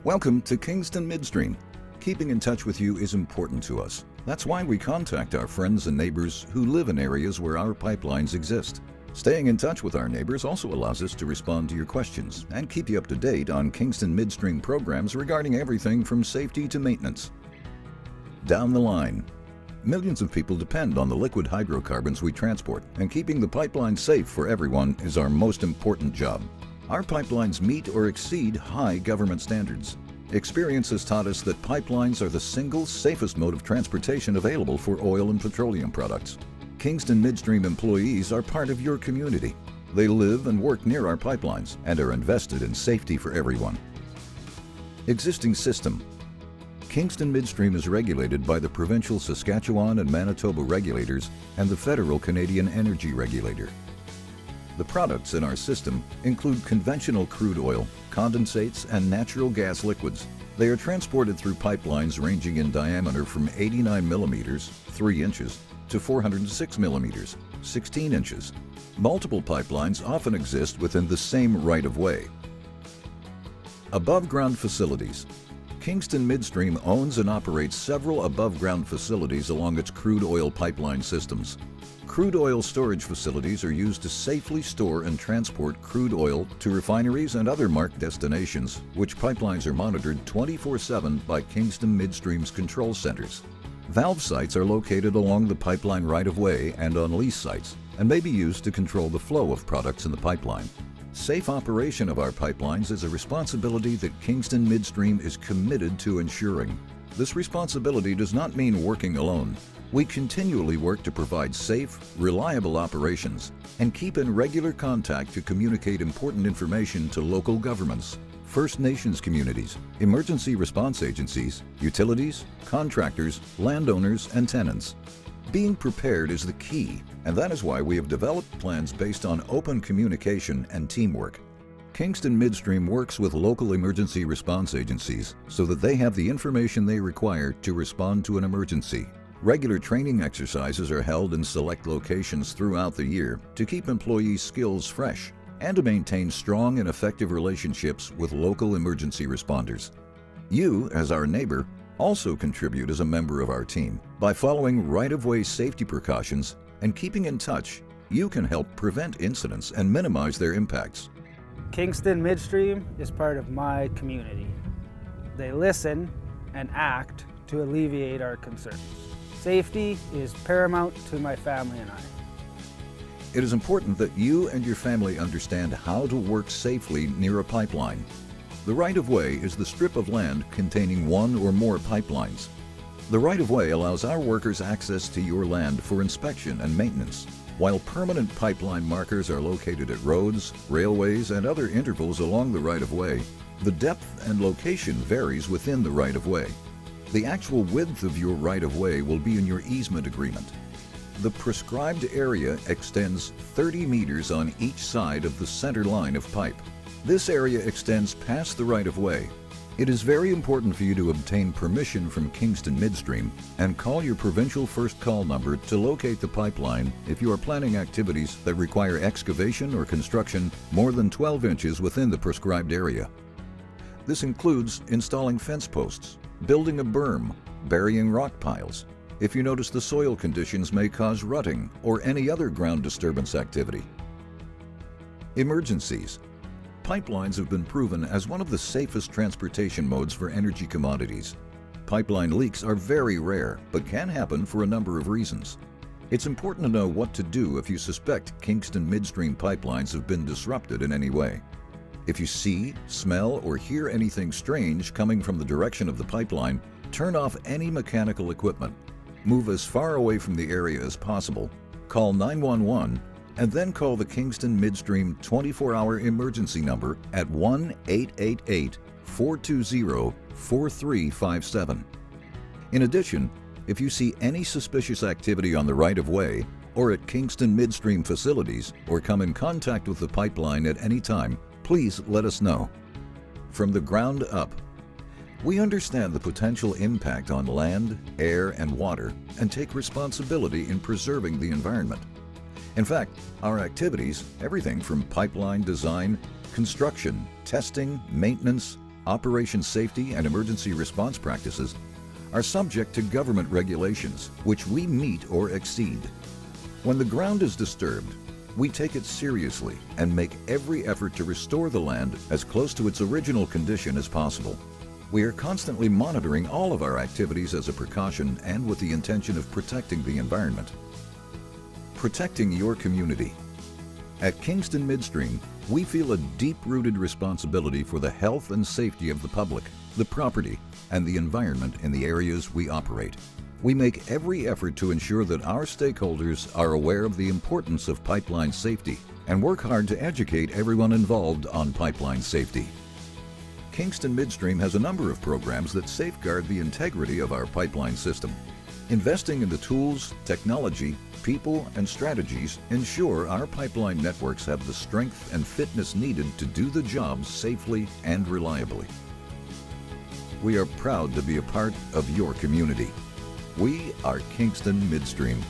Welcome to Kingston Midstream. Keeping in touch with you is important to us. That's why we contact our friends and neighbors who live in areas where our pipelines exist. Staying in touch with our neighbors also allows us to respond to your questions and keep you up to date on Kingston Midstream programs regarding everything from safety to maintenance. Down the line. Millions of people depend on the liquid hydrocarbons we transport, and keeping the pipeline safe for everyone is our most important job. Our pipelines meet or exceed high government standards. Experience has taught us that pipelines are the single safest mode of transportation available for oil and petroleum products. Kingston Midstream employees are part of your community. They live and work near our pipelines and are invested in safety for everyone. Existing system. Kingston Midstream is regulated by the provincial Saskatchewan and Manitoba regulators and the federal Canadian Energy Regulator. The products in our system include conventional crude oil, condensates, and natural gas liquids. They are transported through pipelines ranging in diameter from 89 millimeters, 3 inches, to 406 millimeters, 16 inches. Multiple pipelines often exist within the same right-of-way. Above-ground facilities. Kingston Midstream owns and operates several above-ground facilities along its crude oil pipeline systems. Crude oil storage facilities are used to safely store and transport crude oil to refineries and other marked destinations, which pipelines are monitored 24/7 by Kingston Midstream's control centers. Valve sites are located along the pipeline right-of-way and on lease sites, and may be used to control the flow of products in the pipeline. Safe operation of our pipelines is a responsibility that Kingston Midstream is committed to ensuring. This responsibility does not mean working alone. We continually work to provide safe, reliable operations and keep in regular contact to communicate important information to local governments, First Nations communities, emergency response agencies, utilities, contractors, landowners, and tenants. Being prepared is the key, and that is why we have developed plans based on open communication and teamwork. Kingston Midstream works with local emergency response agencies so that they have the information they require to respond to an emergency. Regular training exercises are held in select locations throughout the year to keep employees' skills fresh and to maintain strong and effective relationships with local emergency responders. You, as our neighbor, also contribute as a member of our team. By following right-of-way safety precautions and keeping in touch, you can help prevent incidents and minimize their impacts. Kingston Midstream is part of my community. They listen and act to alleviate our concerns. Safety is paramount to my family and I. It is important that you and your family understand how to work safely near a pipeline. The right-of-way is the strip of land containing one or more pipelines. The right-of-way allows our workers access to your land for inspection and maintenance, while permanent pipeline markers are located at roads, railways, and other intervals along the right-of-way. The depth and location varies within the right-of-way. The actual width of your right-of-way will be in your easement agreement. The prescribed area extends 30 meters on each side of the center line of pipe. This area extends past the right-of-way. It is very important for you to obtain permission from Kingston Midstream and call your provincial first call number to locate the pipeline if you are planning activities that require excavation or construction more than 12 inches within the prescribed area. This includes installing fence posts, building a berm, burying rock piles, if you notice the soil conditions may cause rutting or any other ground disturbance activity. Emergencies. Pipelines have been proven as one of the safest transportation modes for energy commodities. Pipeline leaks are very rare, but can happen for a number of reasons. It's important to know what to do if you suspect Kingston Midstream pipelines have been disrupted in any way. If you see, smell, or hear anything strange coming from the direction of the pipeline, turn off any mechanical equipment. Move as far away from the area as possible, call 911, and then call the Kingston Midstream 24-hour emergency number at 1-888-420-4357. In addition, if you see any suspicious activity on the right-of-way or at Kingston Midstream facilities or come in contact with the pipeline at any time, please let us know. From the ground up, we understand the potential impact on land, air, and water and take responsibility in preserving the environment. In fact, our activities, everything from pipeline design, construction, testing, maintenance, operation safety and emergency response practices are subject to government regulations, which we meet or exceed. When the ground is disturbed, we take it seriously and make every effort to restore the land as close to its original condition as possible. We are constantly monitoring all of our activities as a precaution and with the intention of protecting the environment. Protecting your community. At Kingston Midstream, we feel a deep-rooted responsibility for the health and safety of the public, the property, and the environment in the areas we operate. We make every effort to ensure that our stakeholders are aware of the importance of pipeline safety and work hard to educate everyone involved on pipeline safety. Kingston Midstream has a number of programs that safeguard the integrity of our pipeline system. Investing in the tools, technology, people, and strategies ensure our pipeline networks have the strength and fitness needed to do the job safely and reliably. We are proud to be a part of your community. We are Kingston Midstream.